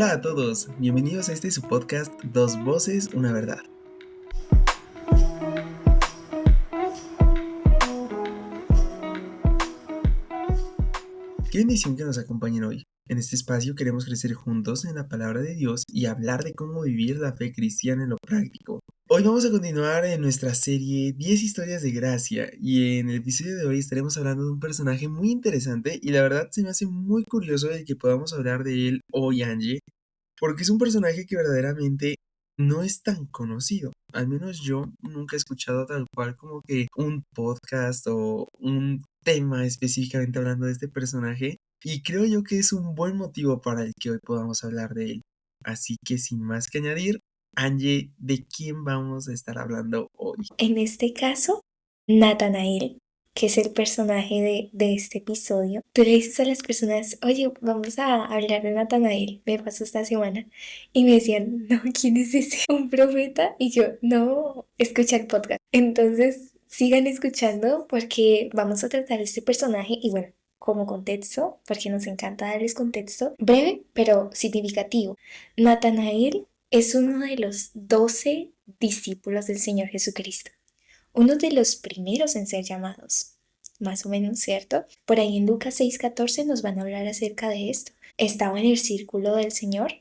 Hola a todos, bienvenidos a su podcast Dos Voces, una Verdad. Qué bendición que nos acompañen hoy. En este espacio queremos crecer juntos en la palabra de Dios y hablar de cómo vivir la fe cristiana en lo práctico. Hoy vamos a continuar en nuestra serie 10 historias de gracia y en el episodio de hoy estaremos hablando de un personaje muy interesante y la verdad se me hace muy curioso el que podamos hablar de él hoy, Angie, porque es un personaje que verdaderamente no es tan conocido. Al menos yo nunca he escuchado tal cual como que un podcast o un tema específicamente hablando de este personaje, y creo yo que es un buen motivo para el que hoy podamos hablar de él. Así que sin más que añadir, Angie, ¿de quién vamos a estar hablando hoy? En este caso, Natanael, que es el personaje de este episodio. Tú le dices a las personas, oye, vamos a hablar de Natanael, me pasó esta semana. Y me decían, no, ¿quién es ese? ¿Un profeta? Y yo, no, escucha el podcast. Entonces, sigan escuchando porque vamos a tratar este personaje y bueno, como contexto, porque nos encanta darles contexto, breve pero significativo. Natanael es uno de los 12 discípulos del Señor Jesucristo, uno de los primeros en ser llamados, más o menos, ¿cierto? Por ahí en Lucas 6:14 nos van a hablar acerca de esto. Estaba en el círculo del Señor,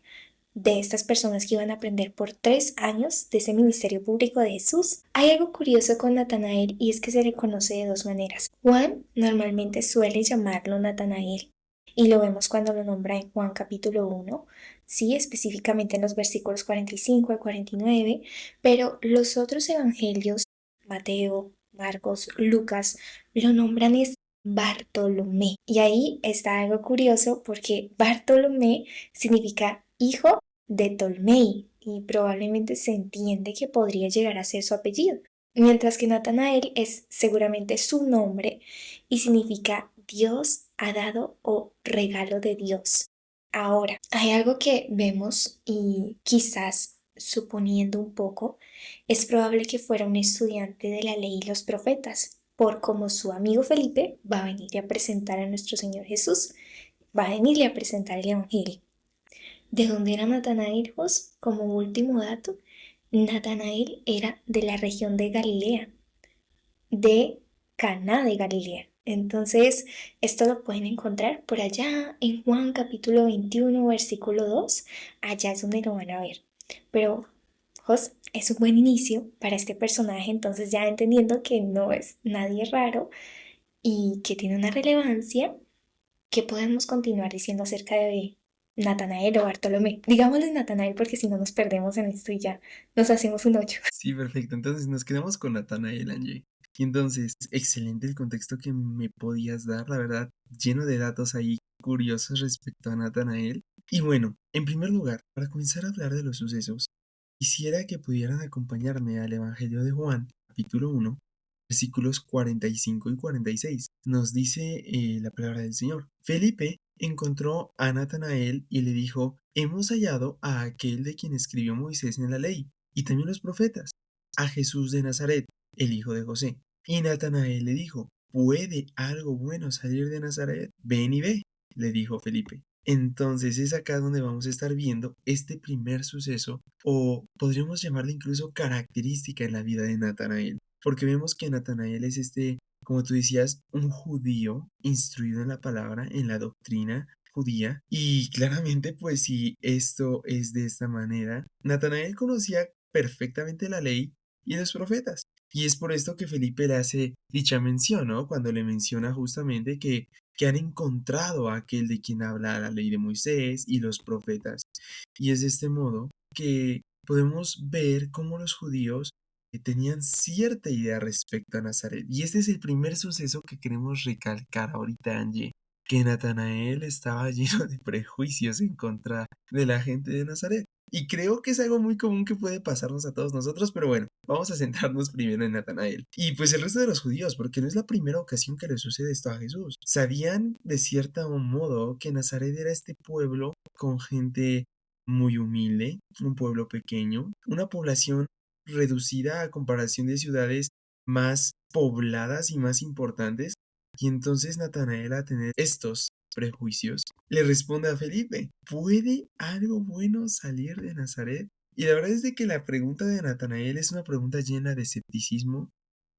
de estas personas que iban a aprender por 3 años de ese ministerio público de Jesús. Hay algo curioso con Natanael y es que se le conoce de dos maneras. Juan normalmente suele llamarlo Natanael y lo vemos cuando lo nombra en Juan capítulo 1, sí, específicamente en los versículos 45 al 49, pero los otros evangelios, Mateo, Marcos, Lucas, lo nombran es Bartolomé. Y ahí está algo curioso porque Bartolomé significa hijo de Ptolmei y probablemente se entiende que podría llegar a ser su apellido, mientras que Natanael es seguramente su nombre y significa Dios ha dado o regalo de Dios. Ahora, hay algo que vemos y quizás suponiendo un poco, es probable que fuera un estudiante de la ley y los profetas, por como su amigo Felipe va a venirle a presentar a nuestro Señor Jesús, va a venirle a presentar el Evangelio. ¿De dónde era Natanael, Jos? Como último dato, Natanael era de la región de Galilea, de Caná de Galilea. Entonces, esto lo pueden encontrar por allá en Juan capítulo 21, versículo 2. Allá es donde lo van a ver. Pero, Jos, es un buen inicio para este personaje, entonces ya entendiendo que no es nadie raro y que tiene una relevancia, ¿qué podemos continuar diciendo acerca de Natanael o Bartolomé? Digámosle Natanael porque si no nos perdemos en esto y ya nos hacemos un ocho. Sí, perfecto. Entonces nos quedamos con Natanael, Angie. Y entonces, excelente el contexto que me podías dar, la verdad, lleno de datos ahí curiosos respecto a Natanael. Y bueno, en primer lugar, para comenzar a hablar de los sucesos, quisiera que pudieran acompañarme al Evangelio de Juan, capítulo 1, versículos 45 y 46. Nos dice la palabra del Señor. Felipe encontró a Natanael y le dijo, hemos hallado a aquel de quien escribió Moisés en la ley y también los profetas, a Jesús de Nazaret, el hijo de José. Y Natanael le dijo, ¿puede algo bueno salir de Nazaret? Ven y ve, le dijo Felipe. Entonces es acá donde vamos a estar viendo este primer suceso, o podríamos llamarle incluso característica en la vida de Natanael, porque vemos que Natanael es como tú decías, un judío instruido en la palabra, en la doctrina judía, y claramente pues si esto es de esta manera, Natanael conocía perfectamente la ley y los profetas. Y es por esto que Felipe le hace dicha mención, ¿no? Cuando le menciona justamente que han encontrado a aquel de quien habla la ley de Moisés y los profetas. Y es de este modo que podemos ver cómo los judíos tenían cierta idea respecto a Nazaret. Y este es el primer suceso que queremos recalcar ahorita, Angie, que Natanael estaba lleno de prejuicios en contra de la gente de Nazaret. Y creo que es algo muy común que puede pasarnos a todos nosotros, pero bueno, vamos a centrarnos primero en Natanael. Y pues el resto de los judíos, porque no es la primera ocasión que le sucede esto a Jesús. Sabían de cierto modo que Nazaret era este pueblo con gente muy humilde, un pueblo pequeño, una población reducida a comparación de ciudades más pobladas y más importantes. Y entonces Natanael a tener estos prejuicios, le responde a Felipe, ¿puede algo bueno salir de Nazaret? Y la verdad es de que la pregunta de Natanael es una pregunta llena de escepticismo,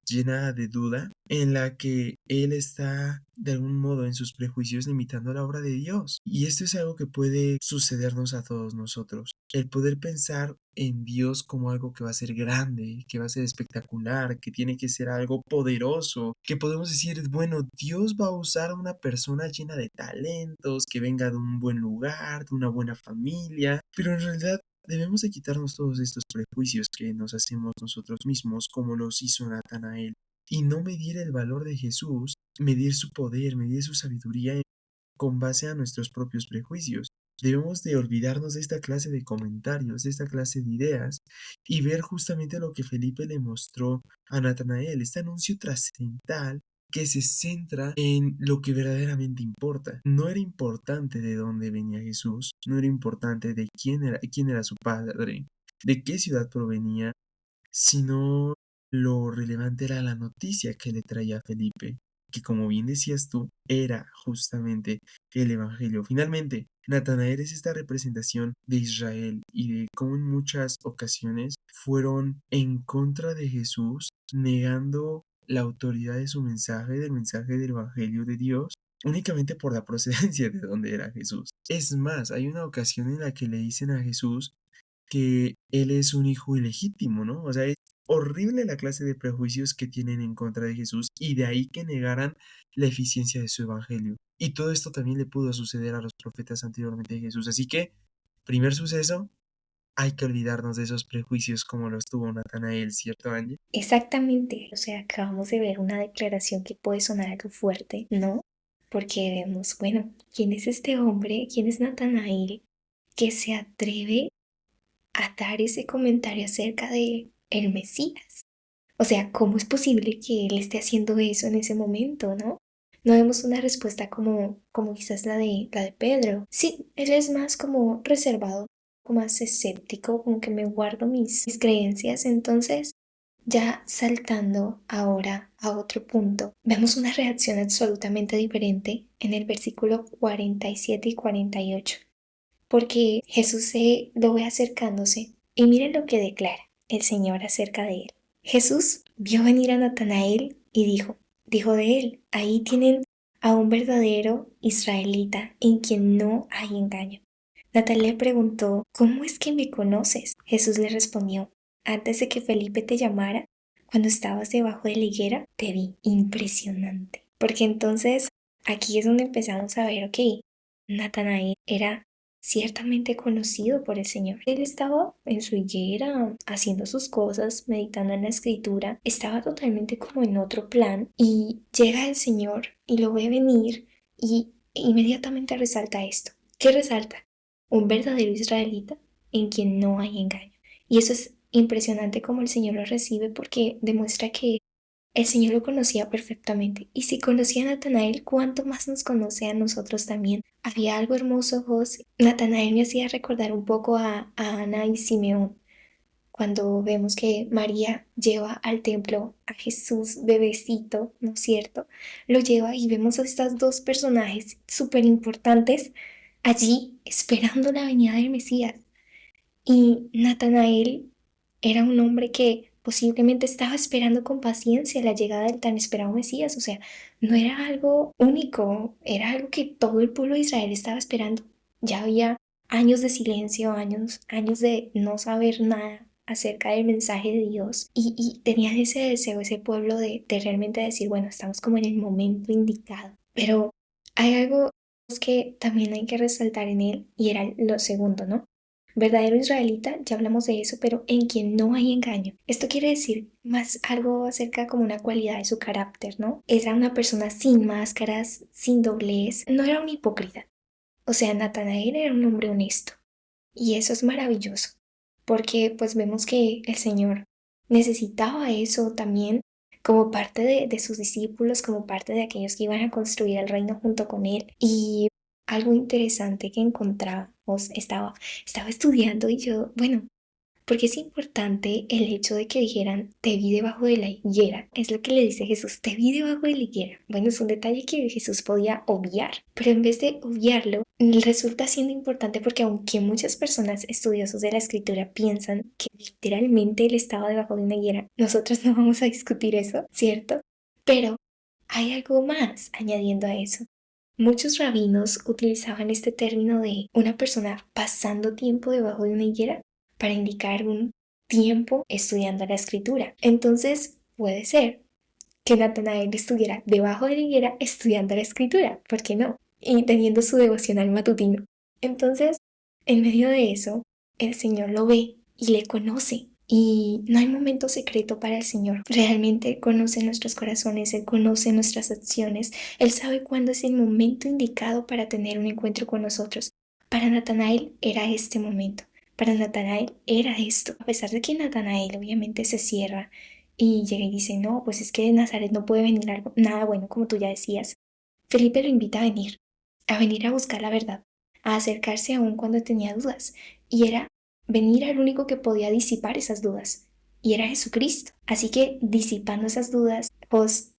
llena de duda, en la que él está de algún modo en sus prejuicios limitando la obra de Dios. Y esto es algo que puede sucedernos a todos nosotros. El poder pensar en Dios como algo que va a ser grande, que va a ser espectacular, que tiene que ser algo poderoso, que podemos decir, bueno, Dios va a usar a una persona llena de talentos, que venga de un buen lugar, de una buena familia, pero en realidad debemos de quitarnos todos estos prejuicios que nos hacemos nosotros mismos, como los hizo Natanael, y no medir el valor de Jesús, medir su poder, medir su sabiduría con base a nuestros propios prejuicios. Debemos de olvidarnos de esta clase de comentarios, de esta clase de ideas, y ver justamente lo que Felipe le mostró a Natanael, este anuncio trascendental que se centra en lo que verdaderamente importa. No era importante de dónde venía Jesús, no era importante de quién era su padre, de qué ciudad provenía, sino lo relevante era la noticia que le traía Felipe, que como bien decías tú, era justamente el Evangelio. Finalmente, Natanael es esta representación de Israel y de cómo en muchas ocasiones fueron en contra de Jesús, negando la autoridad de su mensaje, del mensaje del Evangelio de Dios, únicamente por la procedencia de donde era Jesús. Es más, hay una ocasión en la que le dicen a Jesús que él es un hijo ilegítimo, ¿no? O sea, es horrible la clase de prejuicios que tienen en contra de Jesús y de ahí que negaran la eficiencia de su evangelio. Y todo esto también le pudo suceder a los profetas anteriormente de Jesús. Así que, primer suceso, hay que olvidarnos de esos prejuicios como los tuvo Natanael, ¿cierto, Angie? Exactamente, o sea, acabamos de ver una declaración que puede sonar algo fuerte, ¿no? Porque vemos, bueno, ¿quién es este hombre? ¿Quién es Natanael que se atreve a dar ese comentario acerca de el Mesías? O sea, ¿cómo es posible que él esté haciendo eso en ese momento, no? No vemos una respuesta como quizás la de Pedro. Sí, él es más como reservado, como más escéptico, como que me guardo mis creencias. Entonces, ya saltando ahora a otro punto, vemos una reacción absolutamente diferente en el versículo 47 y 48, porque Jesús se lo ve acercándose y miren lo que declara el Señor acerca de él. Jesús vio venir a Natanael y dijo de él, ahí tienen a un verdadero israelita en quien no hay engaño. Natanael le preguntó, ¿cómo es que me conoces? Jesús le respondió, antes de que Felipe te llamara, cuando estabas debajo de la higuera, te vi. Impresionante. Porque entonces aquí es donde empezamos a ver, ok, Natanael era ciertamente conocido por el Señor. Él estaba en su higuera haciendo sus cosas, meditando en la escritura, estaba totalmente como en otro plan y llega el Señor y lo ve venir y inmediatamente resalta esto. ¿Qué resalta? Un verdadero israelita en quien no hay engaño. Y eso es impresionante como el Señor lo recibe porque demuestra que el Señor lo conocía perfectamente, y si conocía a Natanael, ¿cuánto más nos conoce a nosotros también? Había algo hermoso, José. Natanael me hacía recordar un poco a Ana y Simeón, cuando vemos que María lleva al templo a Jesús bebecito, ¿no es cierto? Lo lleva y vemos a estos dos personajes súper importantes allí esperando la venida del Mesías. Y Natanael era un hombre que posiblemente estaba esperando con paciencia la llegada del tan esperado Mesías. O sea, no era algo único, era algo que todo el pueblo de Israel estaba esperando. Ya había años de silencio, años de no saber nada acerca del mensaje de Dios y tenían ese deseo, ese pueblo de realmente decir, bueno, estamos como en el momento indicado. Pero hay algo que también hay que resaltar en él y era lo segundo, ¿no? Verdadero israelita, ya hablamos de eso, pero en quien no hay engaño. Esto quiere decir más algo acerca como una cualidad de su carácter, ¿no? Era una persona sin máscaras, sin doblez, no era un hipócrita. O sea, Natanael era un hombre honesto. Y eso es maravilloso, porque pues vemos que el Señor necesitaba eso también como parte de sus discípulos, como parte de aquellos que iban a construir el reino junto con él. Y algo interesante que encontraba, estaba estudiando y yo, bueno, Porque es importante el hecho de que dijeran, te vi debajo de la higuera. Es lo que le dice Jesús, te vi debajo de la higuera. Bueno, es un detalle que Jesús podía obviar, pero en vez de obviarlo, resulta siendo importante porque aunque muchas personas estudiosos de la escritura piensan que literalmente él estaba debajo de una higuera, nosotros no vamos a discutir eso, ¿cierto? Pero hay algo más añadiendo a eso. Muchos rabinos utilizaban este término de una persona pasando tiempo debajo de una higuera para indicar un tiempo estudiando la escritura. Entonces puede ser que Natanael estuviera debajo de la higuera estudiando la escritura, ¿por qué no? Y teniendo su devocional matutino. Entonces, en medio de eso, el Señor lo ve y le conoce. Y no hay momento secreto para el Señor. Realmente Él conoce nuestros corazones, Él conoce nuestras acciones, Él sabe cuándo es el momento indicado para tener un encuentro con nosotros. Para Natanael era este momento. Para Natanael era esto. A pesar de que Natanael obviamente se cierra y llega y dice, no, pues es que de Nazaret no puede venir algo, nada bueno, como tú ya decías. Felipe lo invita a venir a buscar la verdad, a acercarse aún cuando tenía dudas. Y era venir al único que podía disipar esas dudas. Y era Jesucristo. Así que disipando esas dudas, pues,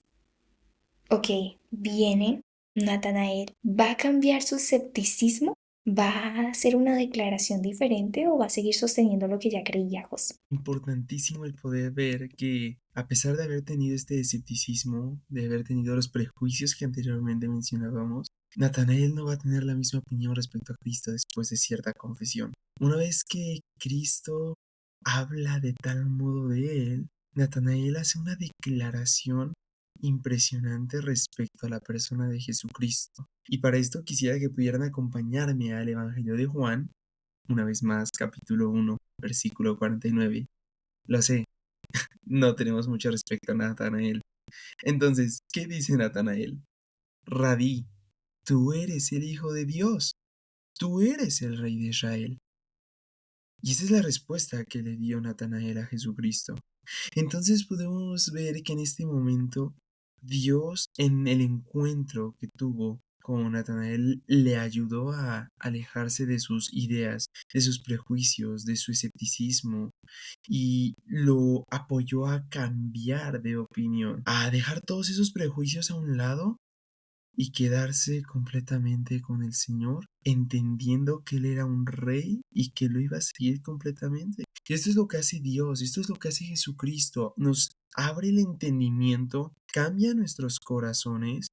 ok, viene Natanael, ¿va a cambiar su escepticismo? ¿Va a hacer una declaración diferente o va a seguir sosteniendo lo que ya creía, José? Importantísimo el poder ver que, a pesar de haber tenido este escepticismo, de haber tenido los prejuicios que anteriormente mencionábamos, Natanael no va a tener la misma opinión respecto a Cristo después de cierta confesión. Una vez que Cristo habla de tal modo de él, Natanael hace una declaración impresionante respecto a la persona de Jesucristo. Y para esto quisiera que pudieran acompañarme al Evangelio de Juan, una vez más, capítulo 1, versículo 49. Lo sé, no tenemos mucho respecto a Natanael. Entonces, ¿qué dice Natanael? Rabí, tú eres el Hijo de Dios, tú eres el Rey de Israel. Y esa es la respuesta que le dio Natanael a Jesucristo. Entonces podemos ver que en este momento Dios, en el encuentro que tuvo con Natanael, le ayudó a alejarse de sus ideas, de sus prejuicios, de su escepticismo, y lo apoyó a cambiar de opinión, a dejar todos esos prejuicios a un lado y quedarse completamente con el Señor, entendiendo que Él era un rey y que lo iba a seguir completamente. Y esto es lo que hace Dios, esto es lo que hace Jesucristo, nos abre el entendimiento, cambia nuestros corazones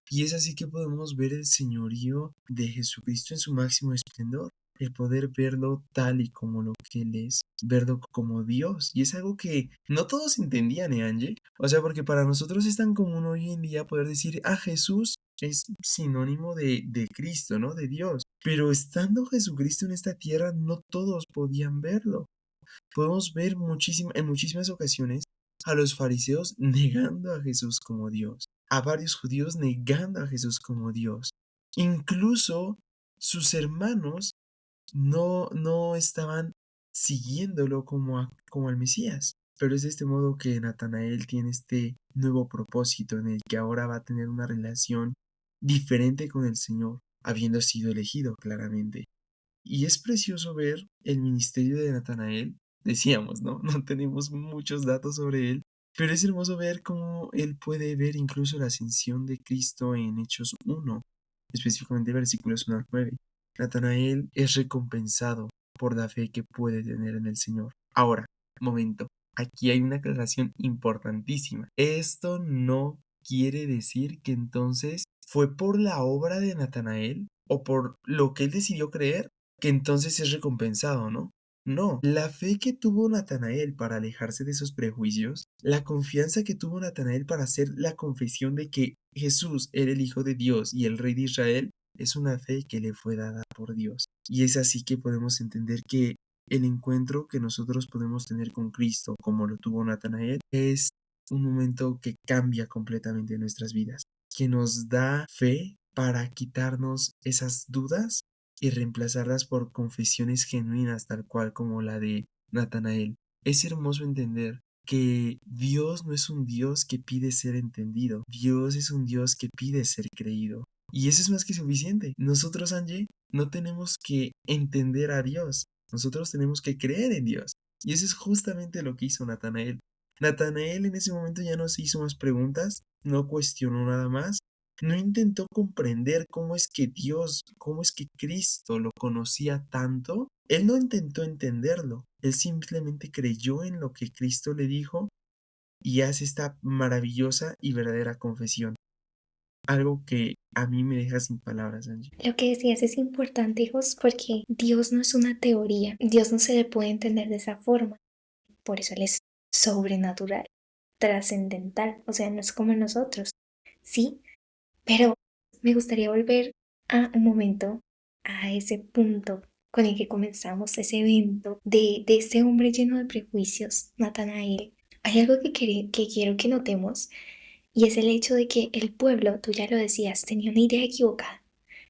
y es así que podemos ver el señorío de Jesucristo en su máximo esplendor. El poder verlo tal y como lo que Él es, verlo como Dios. Y es algo que no todos entendían, ¿eh, Angie? O sea, porque para nosotros es tan común hoy en día poder decir, ah, Jesús es sinónimo de Cristo, ¿no? De Dios. Pero estando Jesucristo en esta tierra, no todos podían verlo. Podemos ver en muchísimas ocasiones a los fariseos negando a Jesús como Dios, a varios judíos negando a Jesús como Dios. Incluso sus hermanos no estaban siguiéndolo como al Mesías. Pero es de este modo que Natanael tiene este nuevo propósito en el que ahora va a tener una relación diferente con el Señor, habiendo sido elegido claramente. Y es precioso ver el ministerio de Natanael. Decíamos, ¿no? No tenemos muchos datos sobre él, pero es hermoso ver cómo él puede ver incluso la ascensión de Cristo en Hechos 1, específicamente versículos 1 al 9. Natanael es recompensado por la fe que puede tener en el Señor. Ahora, momento, aquí hay una aclaración importantísima. Esto no quiere decir que entonces fue por la obra de Natanael o por lo que él decidió creer que entonces es recompensado, ¿no? No, la fe que tuvo Natanael para alejarse de esos prejuicios, la confianza que tuvo Natanael para hacer la confesión de que Jesús era el Hijo de Dios y el Rey de Israel, es una fe que le fue dada por Dios. Y es así que podemos entender que el encuentro que nosotros podemos tener con Cristo, como lo tuvo Natanael, es un momento que cambia completamente nuestras vidas, que nos da fe para quitarnos esas dudas y reemplazarlas por confesiones genuinas, tal cual como la de Natanael. Es hermoso entender que Dios no es un Dios que pide ser entendido, Dios es un Dios que pide ser creído. Y eso es más que suficiente. Nosotros, Angie, no tenemos que entender a Dios, nosotros tenemos que creer en Dios. Y eso es justamente lo que hizo Natanael. Natanael en ese momento ya no se hizo más preguntas, no cuestionó nada más, no intentó comprender cómo es que Dios, cómo es que Cristo lo conocía tanto. Él no intentó entenderlo, él simplemente creyó en lo que Cristo le dijo y hace esta maravillosa y verdadera confesión. Algo que a mí me deja sin palabras, Angie. Lo que decías es importante, hijos, porque Dios no es una teoría, Dios no se le puede entender de esa forma, por eso Él es sobrenatural, trascendental, o sea, no es como nosotros, ¿sí? Pero me gustaría volver a un momento, a ese punto con el que comenzamos, ese evento de ese hombre lleno de prejuicios, Natanael. Hay algo que quiero que notemos y es el hecho de que el pueblo, tú ya lo decías, tenía una idea equivocada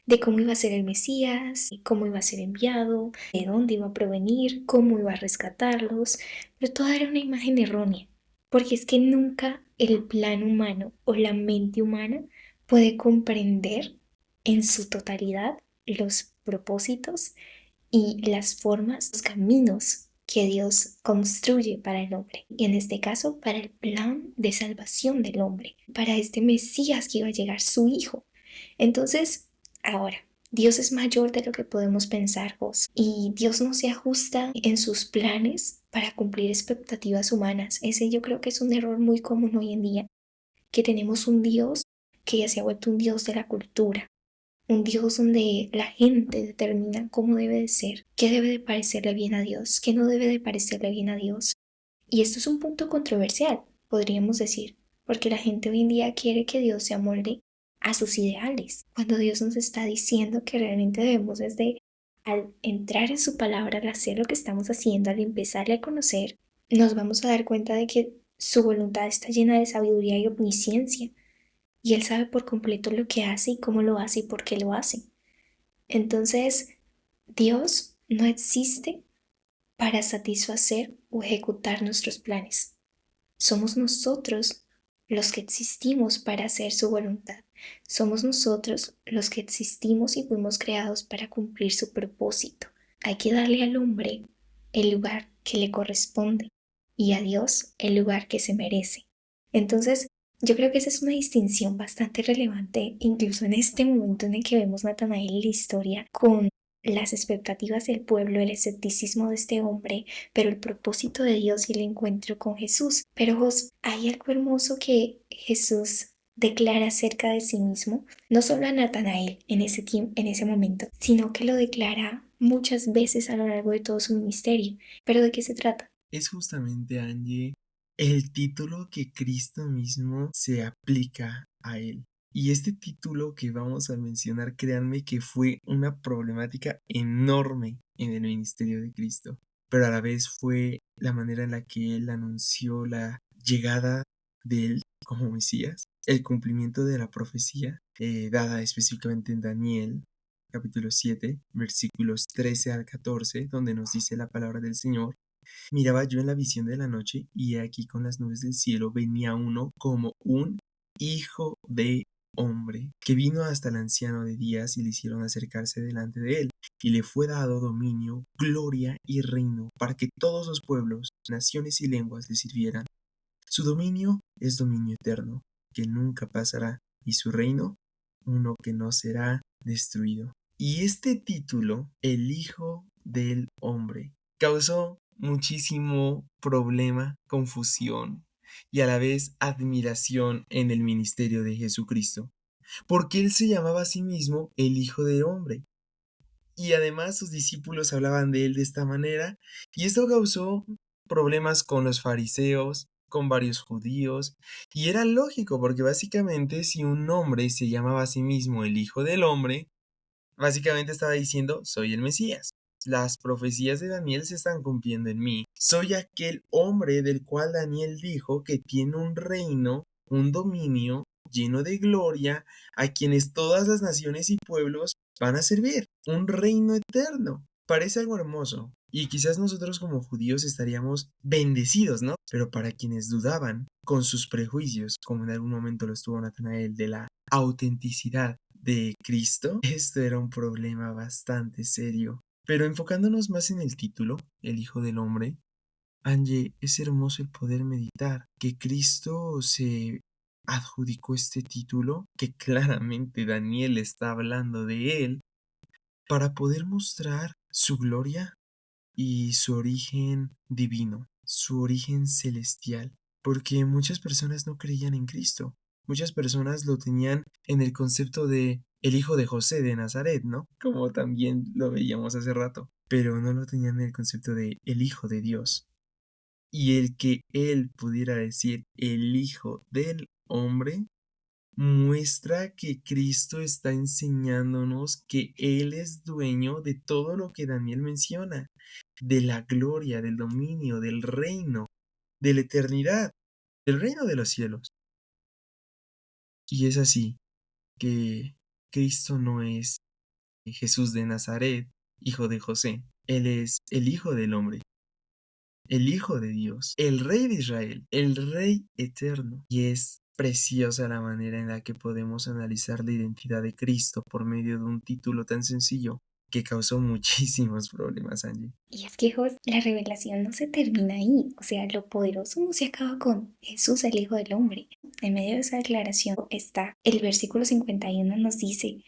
de cómo iba a ser el Mesías, cómo iba a ser enviado, de dónde iba a provenir, cómo iba a rescatarlos, pero toda era una imagen errónea, porque es que nunca el plan humano o la mente humana puede comprender en su totalidad los propósitos y las formas, los caminos que Dios construye para el hombre. Y en este caso, para el plan de salvación del hombre, para este Mesías que iba a llegar, su Hijo. Entonces, ahora, Dios es mayor de lo que podemos pensar, vos. Y Dios no se ajusta en sus planes para cumplir expectativas humanas. Ese yo creo que es un error muy común hoy en día, que tenemos un Dios que ya se ha vuelto un Dios de la cultura, un Dios donde la gente determina cómo debe de ser, qué debe de parecerle bien a Dios, qué no debe de parecerle bien a Dios. Y esto es un punto controversial, podríamos decir, porque la gente hoy en día quiere que Dios se amolde a sus ideales, cuando Dios nos está diciendo que realmente debemos desde al entrar en su palabra, al hacer lo que estamos haciendo, al empezarle a conocer, nos vamos a dar cuenta de que su voluntad está llena de sabiduría y omnisciencia, y Él sabe por completo lo que hace y cómo lo hace y por qué lo hace. Entonces, Dios no existe para satisfacer o ejecutar nuestros planes. Somos nosotros los que existimos para hacer su voluntad. Somos nosotros los que existimos y fuimos creados para cumplir su propósito. Hay que darle al hombre el lugar que le corresponde y a Dios el lugar que se merece. Entonces, yo creo que esa es una distinción bastante relevante, incluso en este momento en el que vemos a Natanael y la historia con las expectativas del pueblo, el escepticismo de este hombre, pero el propósito de Dios y el encuentro con Jesús. Pero hay algo hermoso que Jesús declara acerca de sí mismo, no solo a Natanael en ese tiempo, en ese momento, sino que lo declara muchas veces a lo largo de todo su ministerio. ¿Pero de qué se trata? Es justamente, Angie, el título que Cristo mismo se aplica a él. Y este título que vamos a mencionar, créanme que fue una problemática enorme en el ministerio de Cristo, pero a la vez fue la manera en la que él anunció la llegada de él como Mesías, el cumplimiento de la profecía dada específicamente en Daniel, capítulo 7, versículos 13 al 14, donde nos dice la palabra del Señor. Miraba yo en la visión de la noche, y he aquí con las nubes del cielo venía uno como un hijo de hombre, que vino hasta el anciano de días y le hicieron acercarse delante de él, y le fue dado dominio, gloria y reino, para que todos los pueblos, naciones y lenguas le sirvieran. Su dominio es dominio eterno, que nunca pasará, y su reino, uno que no será destruido. Y este título, el Hijo del Hombre, causó muchísimo problema, confusión y a la vez admiración en el ministerio de Jesucristo, porque él se llamaba a sí mismo el Hijo del Hombre. Y además sus discípulos hablaban de él de esta manera, y esto causó problemas con los fariseos, con varios judíos, y era lógico porque básicamente si un hombre se llamaba a sí mismo el Hijo del Hombre, básicamente estaba diciendo, soy el Mesías. Las profecías de Daniel se están cumpliendo en mí. Soy aquel hombre del cual Daniel dijo que tiene un reino, un dominio lleno de gloria, a quienes todas las naciones y pueblos van a servir. Un reino eterno. Parece algo hermoso. Y quizás nosotros como judíos estaríamos bendecidos, ¿no? Pero para quienes dudaban con sus prejuicios, como en algún momento lo estuvo Natanael, de la autenticidad de Cristo, esto era un problema bastante serio. Pero enfocándonos más en el título, el Hijo del Hombre, Angie, es hermoso el poder meditar que Cristo se adjudicó este título, que claramente Daniel está hablando de él, para poder mostrar su gloria y su origen divino, su origen celestial, porque muchas personas no creían en Cristo. Muchas personas lo tenían en el concepto de el hijo de José de Nazaret, ¿no? Como también lo veíamos hace rato, pero no lo tenían en el concepto de el hijo de Dios. Y el que él pudiera decir el hijo del hombre muestra que Cristo está enseñándonos que Él es dueño de todo lo que Daniel menciona, de la gloria, del dominio, del reino, de la eternidad, del reino de los cielos. Y es así que Cristo no es Jesús de Nazaret, hijo de José. Él es el Hijo del Hombre, el Hijo de Dios, el Rey de Israel, el Rey eterno. Y es preciosa la manera en la que podemos analizar la identidad de Cristo por medio de un título tan sencillo que causó muchísimos problemas, Angie. Y es que la revelación no se termina ahí, o sea, lo poderoso no se acaba con Jesús, el Hijo del Hombre. En medio de esa declaración está el versículo 51, nos dice,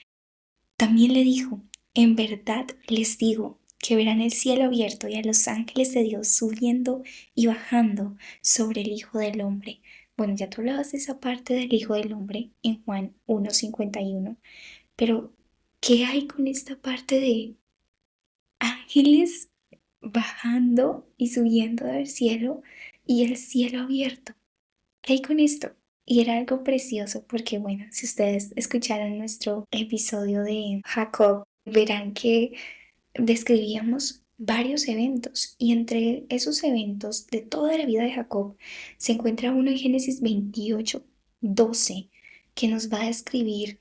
también le dijo, en verdad les digo que verán el cielo abierto y a los ángeles de Dios subiendo y bajando sobre el Hijo del Hombre. Bueno, ya tú hablabas de esa parte del Hijo del Hombre en Juan 1:51, pero ¿qué hay con esta parte de ángeles bajando y subiendo del cielo y el cielo abierto? ¿Qué hay con esto? Y era algo precioso porque, bueno, si ustedes escucharon nuestro episodio de Jacob, verán que describíamos varios eventos y entre esos eventos de toda la vida de Jacob se encuentra uno en Génesis 28:12 que nos va a describir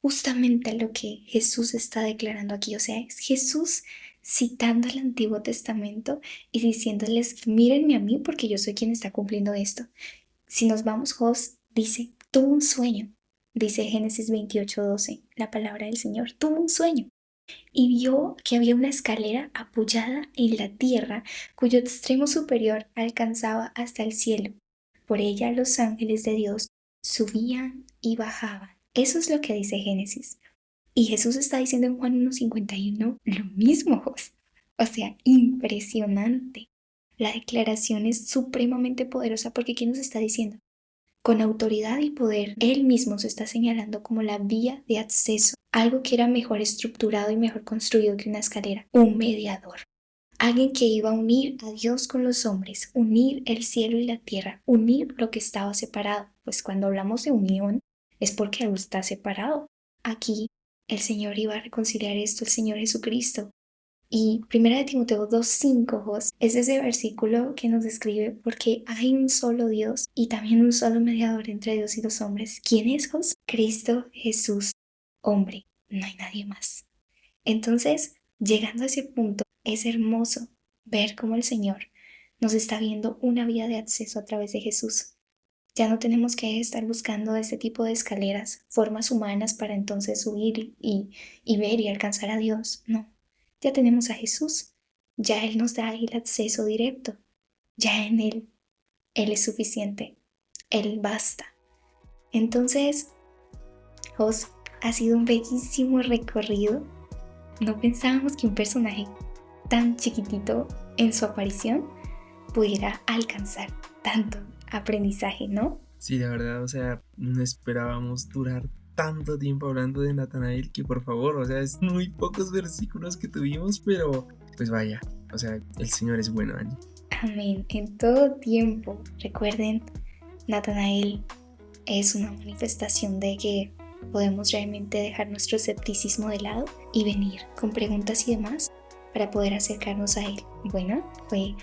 justamente lo que Jesús está declarando aquí. O sea, es Jesús citando el Antiguo Testamento y diciéndoles, mírenme a mí porque yo soy quien está cumpliendo esto. Si nos vamos, Jos dice, tuvo un sueño. Dice Génesis 28:12, la palabra del Señor, tuvo un sueño y vio que había una escalera apoyada en la tierra cuyo extremo superior alcanzaba hasta el cielo. Por ella los ángeles de Dios subían y bajaban. Eso es lo que dice Génesis. Y Jesús está diciendo en Juan 1:51 lo mismo, Jos. O sea, impresionante. La declaración es supremamente poderosa porque ¿qué nos está diciendo? Con autoridad y poder, Él mismo se está señalando como la vía de acceso, algo que era mejor estructurado y mejor construido que una escalera, un mediador. Alguien que iba a unir a Dios con los hombres, unir el cielo y la tierra, unir lo que estaba separado. Pues cuando hablamos de unión es porque algo está separado. Aquí el Señor iba a reconciliar esto, el Señor Jesucristo. Y 1 Timoteo 2:5 es ese versículo que nos describe porque hay un solo Dios y también un solo mediador entre Dios y los hombres. ¿Quién es Jos? Cristo Jesús, hombre. No hay nadie más. Entonces, llegando a ese punto, es hermoso ver cómo el Señor nos está viendo una vía de acceso a través de Jesús. Ya no tenemos que estar buscando este tipo de escaleras, formas humanas para entonces subir y ver y alcanzar a Dios. No, ya tenemos a Jesús. Ya Él nos da el acceso directo. Ya en Él es suficiente. Él basta. Entonces, Jos, ha sido un bellísimo recorrido. No pensábamos que un personaje tan chiquitito en su aparición pudiera alcanzar tanto aprendizaje, ¿no? Sí, la verdad, o sea, no esperábamos durar tanto tiempo hablando de Natanael que por favor, o sea, es muy pocos versículos que tuvimos, pero pues vaya, o sea, el Señor es bueno, Angie. Amén. En todo tiempo, recuerden, Natanael es una manifestación de que podemos realmente dejar nuestro escepticismo de lado y venir con preguntas y demás para poder acercarnos a Él. Bueno, fue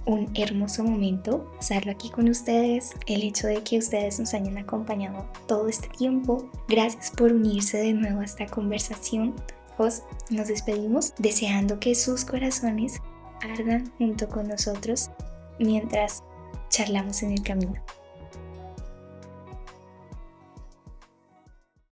un hermoso momento pasarlo aquí con ustedes, el hecho de que ustedes nos hayan acompañado todo este tiempo. Gracias por unirse de nuevo a esta conversación. Jos, nos despedimos deseando que sus corazones ardan junto con nosotros mientras charlamos en el camino.